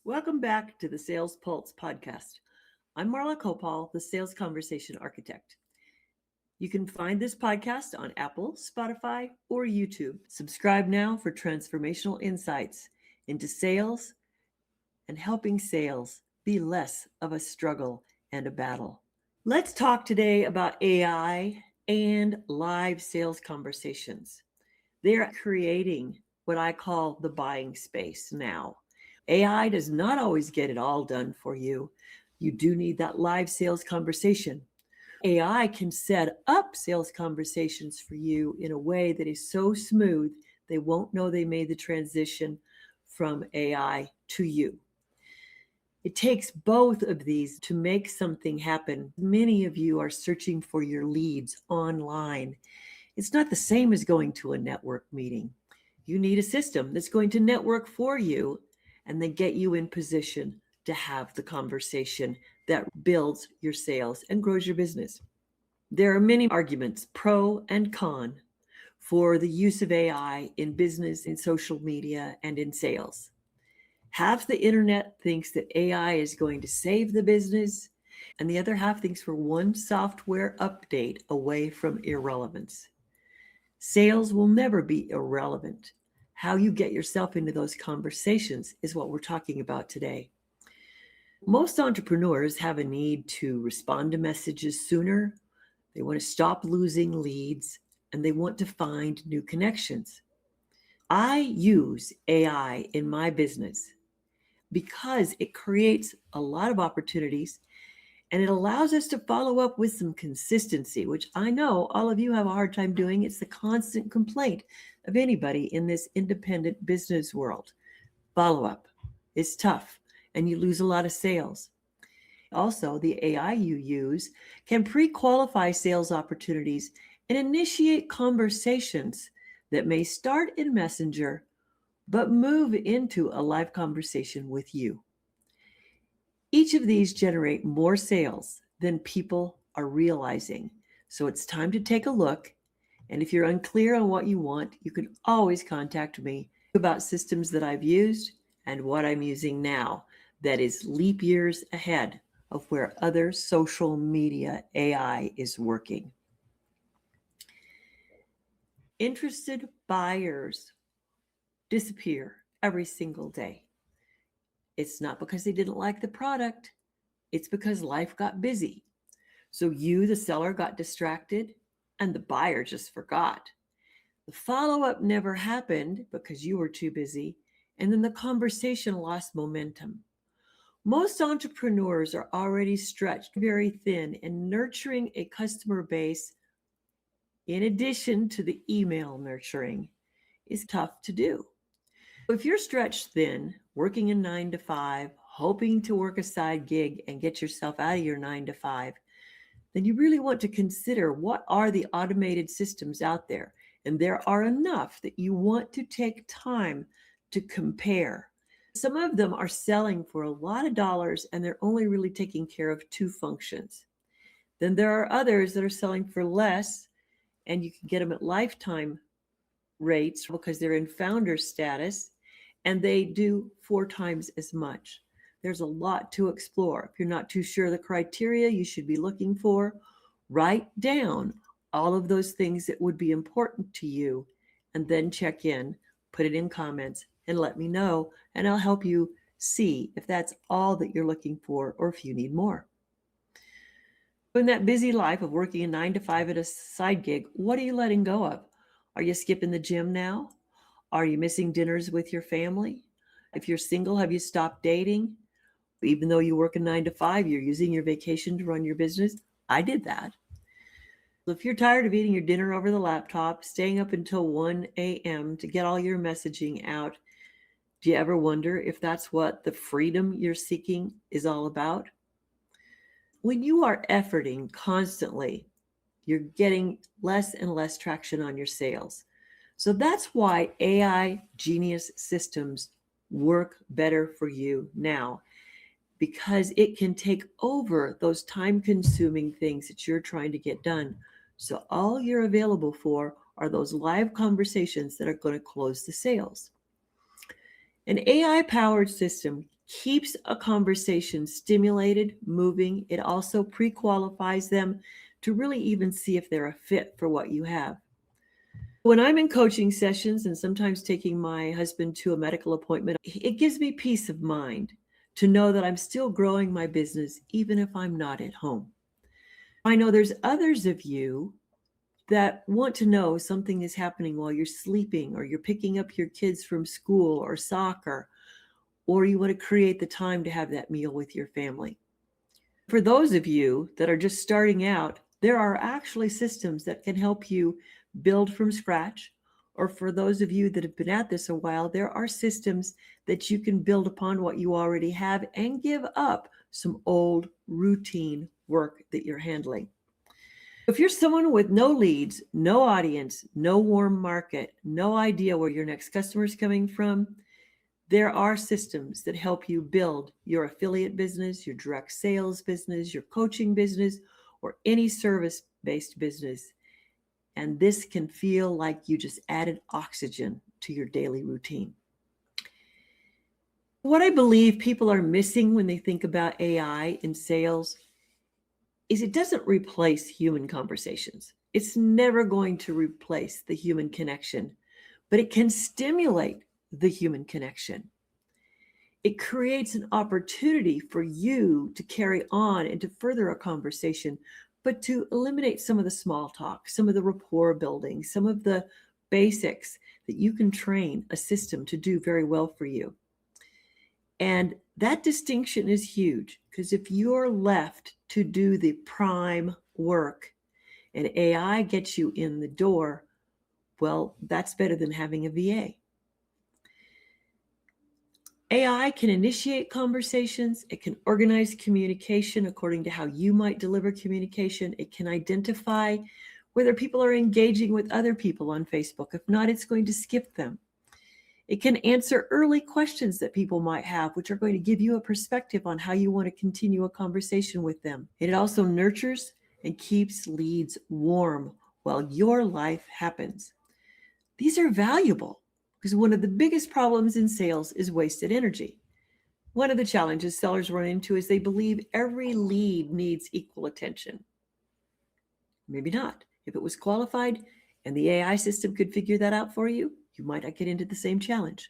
Welcome back to the Sales Pulse podcast. I'm Marla Koupal, the Sales Conversation Architect. You can find this podcast on Apple, Spotify, or YouTube. Subscribe now for transformational insights into sales and helping sales be less of a struggle and a battle. Let's talk today about AI and live sales conversations. They're creating what I call the buying space now. AI does not always get it all done for you. You do need that live sales conversation. AI can set up sales conversations for you in a way that is so smooth, they won't know they made the transition from AI to you. It takes both of these to make something happen. Many of you are searching for your leads online. It's not the same as going to a network meeting. You need a system that's going to network for you and then get you in position to have the conversation that builds your sales and grows your business. There are many arguments, pro and con, for the use of AI in business, in social media, and in sales. Half the internet thinks that AI is going to save the business, and the other half thinks we're one software update away from irrelevance. Sales will never be irrelevant. How you get yourself into those conversations is what we're talking about today. Most entrepreneurs have a need to respond to messages sooner. They want to stop losing leads, and they want to find new connections. I use AI in my business because it creates a lot of opportunities and it allows us to follow up with some consistency, which I know all of you have a hard time doing. It's the constant complaint of anybody in this independent business world. Follow up. It's tough, and you lose a lot of sales. Also, the AI you use can pre-qualify sales opportunities and initiate conversations that may start in Messenger, but move into a live conversation with you. Each of these generate more sales than people are realizing. So it's time to take a look. And if you're unclear on what you want, you can always contact me about systems that I've used and what I'm using now that is leap years ahead of where other social media AI is working. Interested buyers disappear every single day. It's not because they didn't like the product. It's because life got busy. So you, the seller, got distracted and the buyer just forgot. The follow-up never happened because you were too busy, and then the conversation lost momentum. Most entrepreneurs are already stretched very thin, and nurturing a customer base, in addition to the email nurturing, is tough to do. If you're stretched thin, working a 9 to 5, hoping to work a side gig and get yourself out of your 9 to 5, then you really want to consider what are the automated systems out there. And there are enough that you want to take time to compare. Some of them are selling for a lot of dollars and they're only really taking care of two functions. Then there are others that are selling for less and you can get them at lifetime rates because they're in founder status and they do 4 times as much. There's a lot to explore. If you're not too sure the criteria you should be looking for, write down all of those things that would be important to you and then check in, put it in comments and let me know, and I'll help you see if that's all that you're looking for or if you need more. In that busy life of working a 9 to 5 at a side gig, what are you letting go of? Are you skipping the gym now? Are you missing dinners with your family? If you're single, have you stopped dating? Even though you work a 9 to 5, you're using your vacation to run your business. I did that. If you're tired of eating your dinner over the laptop, staying up until 1 a.m. to get all your messaging out, do you ever wonder if that's what the freedom you're seeking is all about? When you are efforting constantly, you're getting less and less traction on your sales. So that's why AI Genius systems work better for you now, because it can take over those time-consuming things that you're trying to get done. So all you're available for are those live conversations that are going to close the sales. An AI-powered system keeps a conversation stimulated, moving. It also pre-qualifies them to really even see if they're a fit for what you have. When I'm in coaching sessions and sometimes taking my husband to a medical appointment, it gives me peace of mind to know that I'm still growing my business even if I'm not at home. I know there's others of you that want to know something is happening while you're sleeping, or you're picking up your kids from school or soccer, or you want to create the time to have that meal with your family. For those of you that are just starting out, there are actually systems that can help you build from scratch. Or for those of you that have been at this a while, there are systems that you can build upon what you already have and give up some old routine work that you're handling. If you're someone with no leads, no audience, no warm market, no idea where your next customer is coming from, there are systems that help you build your affiliate business, your direct sales business, your coaching business, or any service-based business. And this can feel like you just added oxygen to your daily routine. What I believe people are missing when they think about AI in sales is it doesn't replace human conversations. It's never going to replace the human connection, but it can stimulate the human connection. It creates an opportunity for you to carry on and to further a conversation, but to eliminate some of the small talk, some of the rapport building, some of the basics that you can train a system to do very well for you. And that distinction is huge, because if you're left to do the prime work and AI gets you in the door, well, that's better than having a VA. AI can initiate conversations. It can organize communication according to how you might deliver communication. It can identify whether people are engaging with other people on Facebook. If not, it's going to skip them. It can answer early questions that people might have, which are going to give you a perspective on how you want to continue a conversation with them. It also nurtures and keeps leads warm while your life happens. These are valuable because one of the biggest problems in sales is wasted energy. One of the challenges sellers run into is they believe every lead needs equal attention. Maybe not. If it was qualified and the AI system could figure that out for you, you might not get into the same challenge.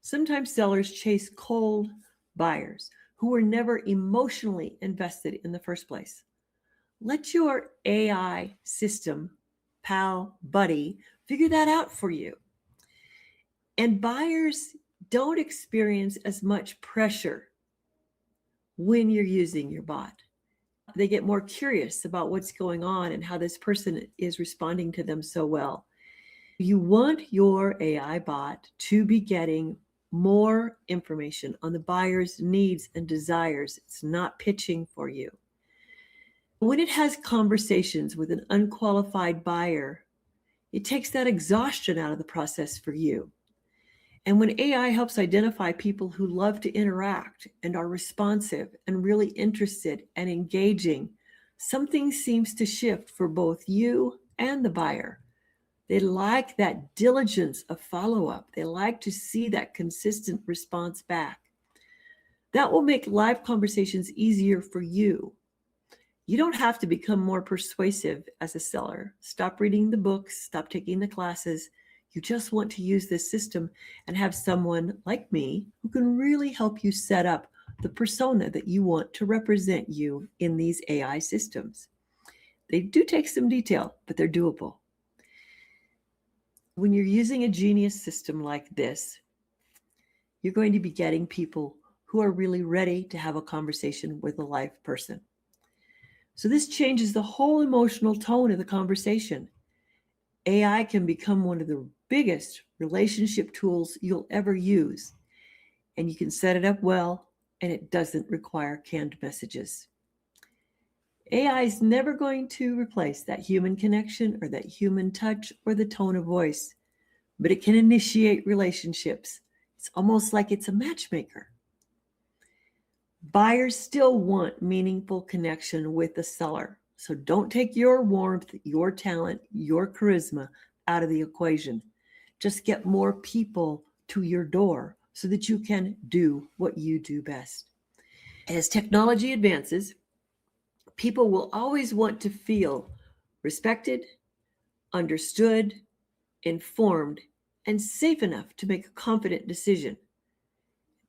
Sometimes sellers chase cold buyers who were never emotionally invested in the first place. Let your AI system, pal, buddy, figure that out for you. And buyers don't experience as much pressure when you're using your bot. They get more curious about what's going on and how this person is responding to them so well. You want your AI bot to be getting more information on the buyer's needs and desires. It's not pitching for you. When it has conversations with an unqualified buyer, it takes that exhaustion out of the process for you. And when AI helps identify people who love to interact and are responsive and really interested and engaging, something seems to shift for both you and the buyer. They like that diligence of follow-up. They like to see that consistent response back. That will make live conversations easier for you. You don't have to become more persuasive as a seller. Stop reading the books, stop taking the classes. You just want to use this system and have someone like me who can really help you set up the persona that you want to represent you in these AI systems. They do take some detail, but they're doable. When you're using a genius system like this, you're going to be getting people who are really ready to have a conversation with a live person. So this changes the whole emotional tone of the conversation. AI can become one of the biggest relationship tools you'll ever use, and you can set it up well, and it doesn't require canned messages. AI is never going to replace that human connection or that human touch or the tone of voice, but it can initiate relationships. It's almost like it's a matchmaker. Buyers still want meaningful connection with the seller. So don't take your warmth, your talent, your charisma out of the equation. Just get more people to your door so that you can do what you do best. As technology advances, people will always want to feel respected, understood, informed, and safe enough to make a confident decision.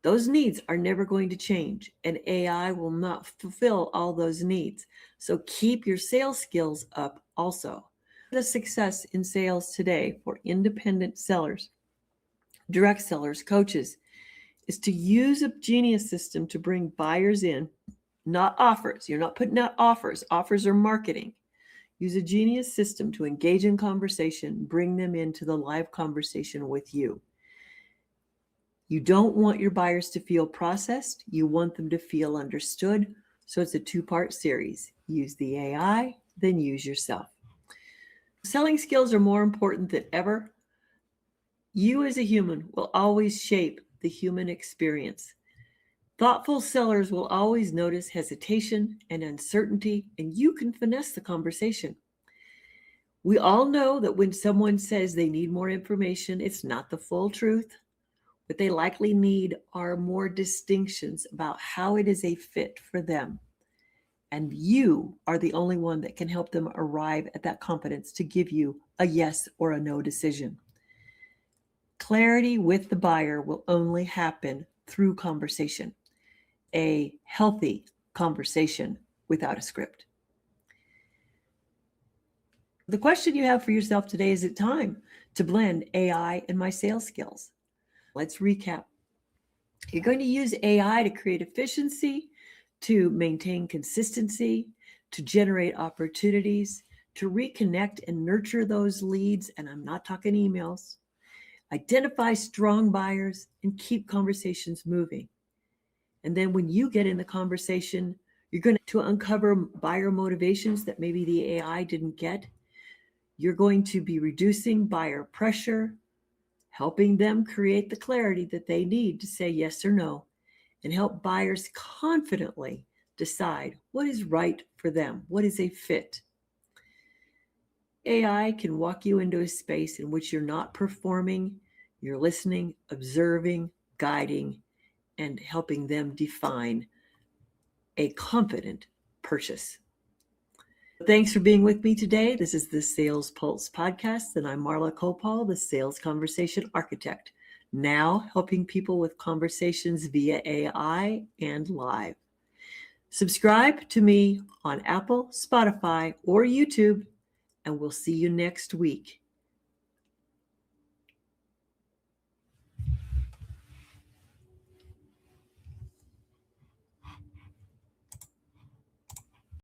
Those needs are never going to change, and AI will not fulfill all those needs. So keep your sales skills up also. The success in sales today for independent sellers, direct sellers, coaches, is to use a Genius system to bring buyers in, not offers. You're not putting out offers. Offers are marketing. Use a Genius system to engage in conversation, bring them into the live conversation with you. You don't want your buyers to feel processed. You want them to feel understood. So it's a two-part series. Use the AI, then use yourself. Selling skills are more important than ever. You as a human will always shape the human experience. Thoughtful sellers will always notice hesitation and uncertainty, and you can finesse the conversation. We all know that when someone says they need more information, it's not the full truth. What they likely need are more distinctions about how it is a fit for them. And you are the only one that can help them arrive at that confidence to give you a yes or a no decision. Clarity with the buyer will only happen through conversation, a healthy conversation without a script. The question you have for yourself today, is it time to blend AI and my sales skills? Let's recap. You're going to use AI to create efficiency, to maintain consistency, to generate opportunities, to reconnect and nurture those leads. And I'm not talking emails. Identify strong buyers and keep conversations moving. And then when you get in the conversation, you're going to uncover buyer motivations that maybe the AI didn't get. You're going to be reducing buyer pressure, helping them create the clarity that they need to say yes or no, and help buyers confidently decide what is right for them, what is a fit. AI can walk you into a space in which you're not performing, you're listening, observing, guiding, and helping them define a confident purchase. Thanks for being with me today. This is the Sales Pulse podcast, and I'm Marla Koupal, the Sales Conversation Architect, now helping people with conversations via AI and live. Subscribe to me on Apple, Spotify, or YouTube, and we'll see you next week.